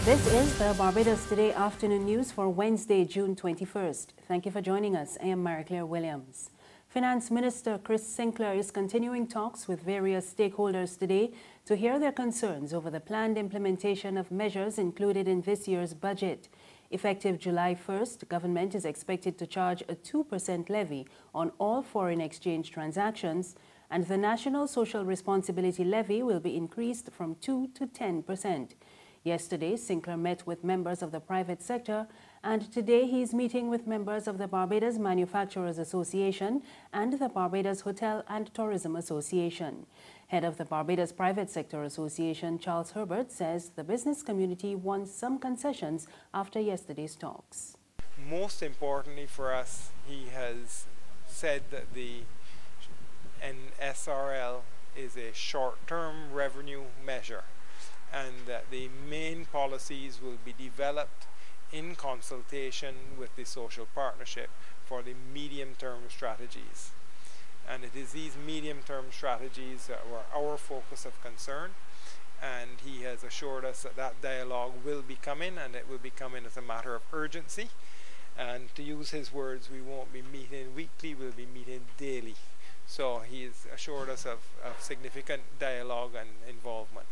This is the Barbados Today afternoon news for Wednesday, June 21st. Thank you for joining us. I am Marie-Claire Williams. Finance Minister Chris Sinckler is continuing talks with various stakeholders today to hear their concerns over the planned implementation of measures included in this year's budget. Effective July 1st, government is expected to charge a 2% levy on all foreign exchange transactions, and the National Social Responsibility Levy will be increased from 2 to 10%. Yesterday, Sinckler met with members of the private sector, and today he is meeting with members of the Barbados Manufacturers Association and the Barbados Hotel and Tourism Association. Head of the Barbados Private Sector Association, Charles Herbert, says the business community wants some concessions after yesterday's talks. Most importantly for us, he has said that the NSRL is a short-term revenue measure, and that the main policies will be developed in consultation with the social partnership for the medium-term strategies. And it is these medium-term strategies that were our focus of concern, and he has assured us that that dialogue will be coming, and it will be coming as a matter of urgency. And to use his words, we won't be meeting weekly, we'll be meeting daily. So he has assured us of significant dialogue and involvement.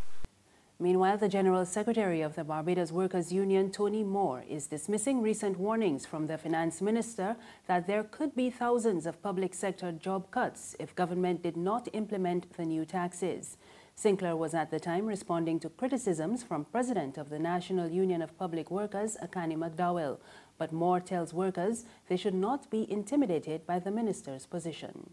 Meanwhile, the General Secretary of the Barbados Workers Union, Toni, is dismissing recent warnings from the Finance Minister that there could be thousands of public sector job cuts if government did not implement the new taxes. Sinckler was at the time responding to criticisms from President of the National Union of Public Workers, Akani McDowell. But Moore tells workers they should not be intimidated by the minister's position.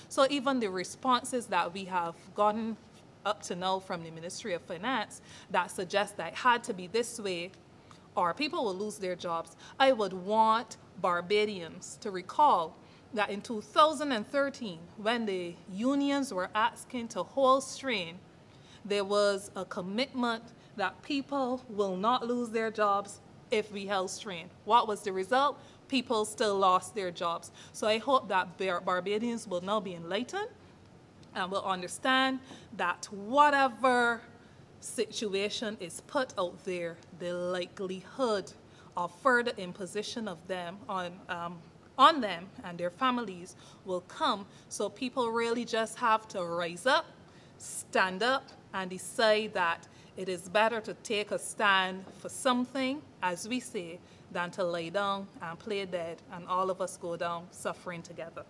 So even the responses that we have gotten up to now from the Ministry of Finance that suggest that it had to be this way or people will lose their jobs, I would want Barbadians to recall that in 2013, when the unions were asking to hold strain, there was a commitment that people will not lose their jobs if we held strain. What was the result? People still lost their jobs. So I hope that Barbadians will now be enlightened and will understand that whatever situation is put out there, the likelihood of further imposition of them on them and their families will come. So people really just have to rise up, stand up, and decide that it is better to take a stand for something, as we say, than to lay down and play dead and all of us go down suffering together.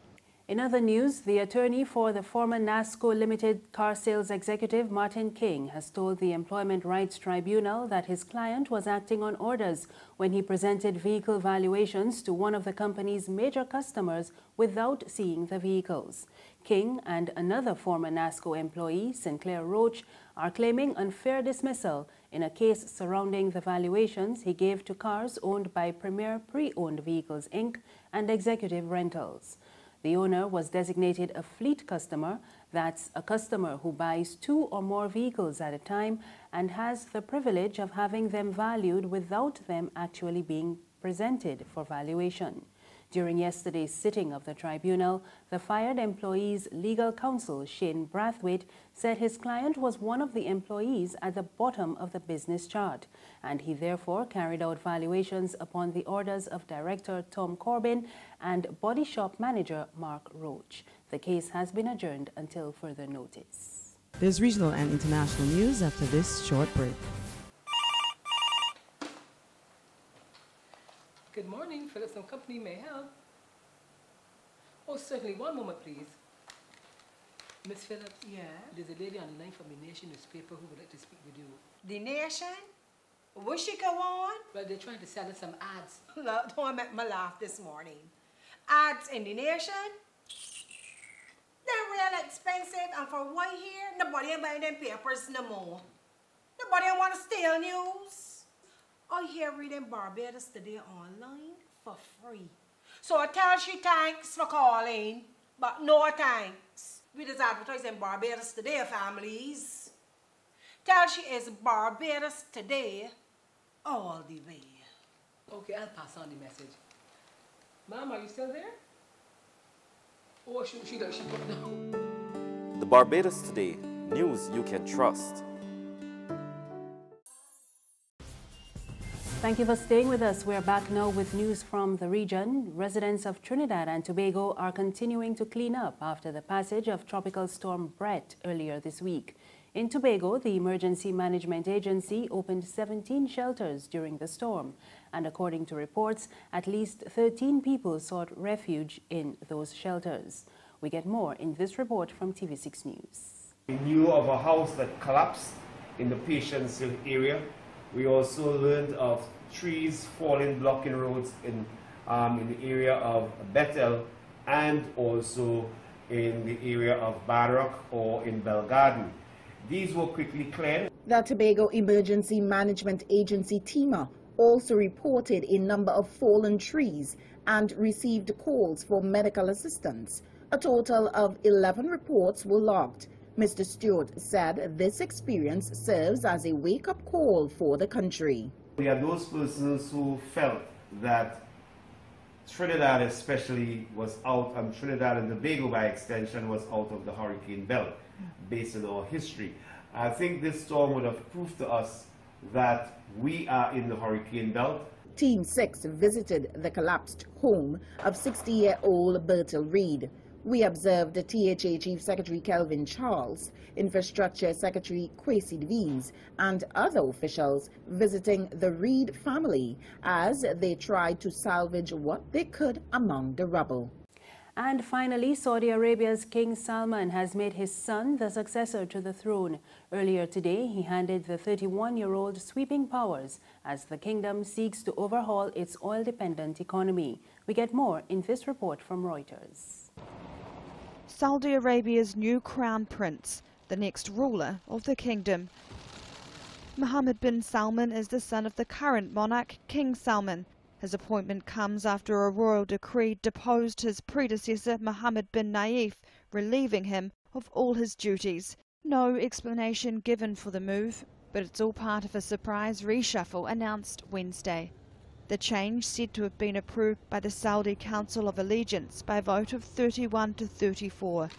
In other news, the attorney for the former NASCO Limited car sales executive, Martin King, has told the Employment Rights Tribunal that his client was acting on orders when he presented vehicle valuations to one of the company's major customers without seeing the vehicles. King and another former NASCO employee, Sinclair Roach, are claiming unfair dismissal in a case surrounding the valuations he gave to cars owned by Premier Pre-Owned Vehicles, Inc. and Executive Rentals. The owner was designated a fleet customer, that's a customer who buys 2 or more vehicles at a time and has the privilege of having them valued without them actually being presented for valuation. During yesterday's sitting of the tribunal, the fired employee's legal counsel, Shane Brathwaite, said his client was one of the employees at the bottom of the business chart, and he therefore carried out valuations upon the orders of Director Tom Corbin and Body Shop Manager Mark Roach. The case has been adjourned until further notice. There's regional and international news after this short break. Good morning, Phillips & Company, may I help? Oh, certainly. One moment, please. Miss Phillips? Yeah? There's a lady on the line from the Nation newspaper who would like to speak with you. The Nation? Will she go on? Well, they're trying to sell us some ads. Look, don't make me laugh this morning. Ads in the Nation? They're real expensive, and for what here, nobody ain't buying them papers no more. Nobody want to steal news. I hear reading Barbados Today online for free. So I tell she thanks for calling, but no thanks. We just advertising Barbados Today, families. Tell she is Barbados Today all the way. Okay, I'll pass on the message. Ma'am, are you still there? Oh, she put down. The Barbados Today, news you can trust. Thank you for staying with us. We're back now with news from the region. Residents of Trinidad and Tobago are continuing to clean up after the passage of Tropical Storm Brett earlier this week. In Tobago, the Emergency Management Agency opened 17 shelters during the storm, and according to reports, at least 13 people sought refuge in those shelters. We get more in this report from TV6 News. We knew of a house that collapsed in the Patience Hill area. We also learned of trees falling, blocking roads in the area of Bethel and also in the area of Barrock or in Belgarden. These were quickly cleared. The Tobago Emergency Management Agency TEMA also reported a number of fallen trees and received calls for medical assistance. A total of 11 reports were logged. Mr. Stewart said this experience serves as a wake-up call for the country. We are those persons who felt that Trinidad especially was out, and Trinidad and Tobago by extension was out of the hurricane belt based on our history. I think this storm would have proved to us that we are in the hurricane belt. Team 6 visited the collapsed home of 60-year-old Bertil Reed. We observed the THA Chief Secretary Kelvin Charles, Infrastructure Secretary Kwesi Devines, and other officials visiting the Reed family as they tried to salvage what they could among the rubble. And finally, Saudi Arabia's King Salman has made his son the successor to the throne. Earlier today, he handed the 31-year-old sweeping powers as the kingdom seeks to overhaul its oil-dependent economy. We get more in this report from Reuters. Saudi Arabia's new crown prince, the next ruler of the kingdom. Mohammed bin Salman is the son of the current monarch, King Salman. His appointment comes after a royal decree deposed his predecessor, Mohammed bin Nayef, relieving him of all his duties. No explanation given for the move, but it's all part of a surprise reshuffle announced Wednesday. The change said to have been approved by the Saudi Council of Allegiance by a vote of 31 to 34.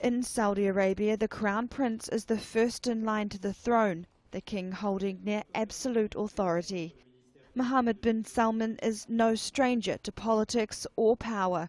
In Saudi Arabia, the crown prince is the first in line to the throne, the king holding near absolute authority. Mohammed bin Salman is no stranger to politics or power.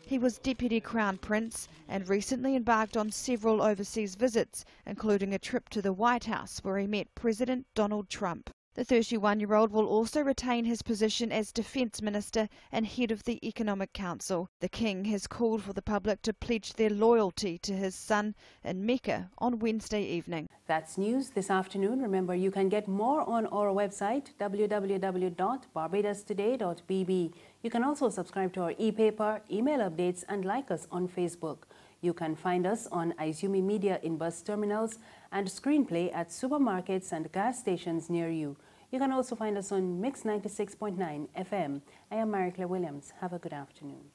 He was deputy crown prince and recently embarked on several overseas visits, including a trip to the White House where he met President Donald Trump. The 31-year-old will also retain his position as Defence Minister and head of the Economic Council. The king has called for the public to pledge their loyalty to his son in Mecca on Wednesday evening. That's news this afternoon. Remember, you can get more on our website, www.barbadostoday.bb. You can also subscribe to our e-paper, email updates, and like us on Facebook. You can find us on Izumi Media in bus terminals and Screenplay at supermarkets and gas stations near you. You can also find us on Mix 96.9 FM. I am Mary Claire Williams. Have a good afternoon.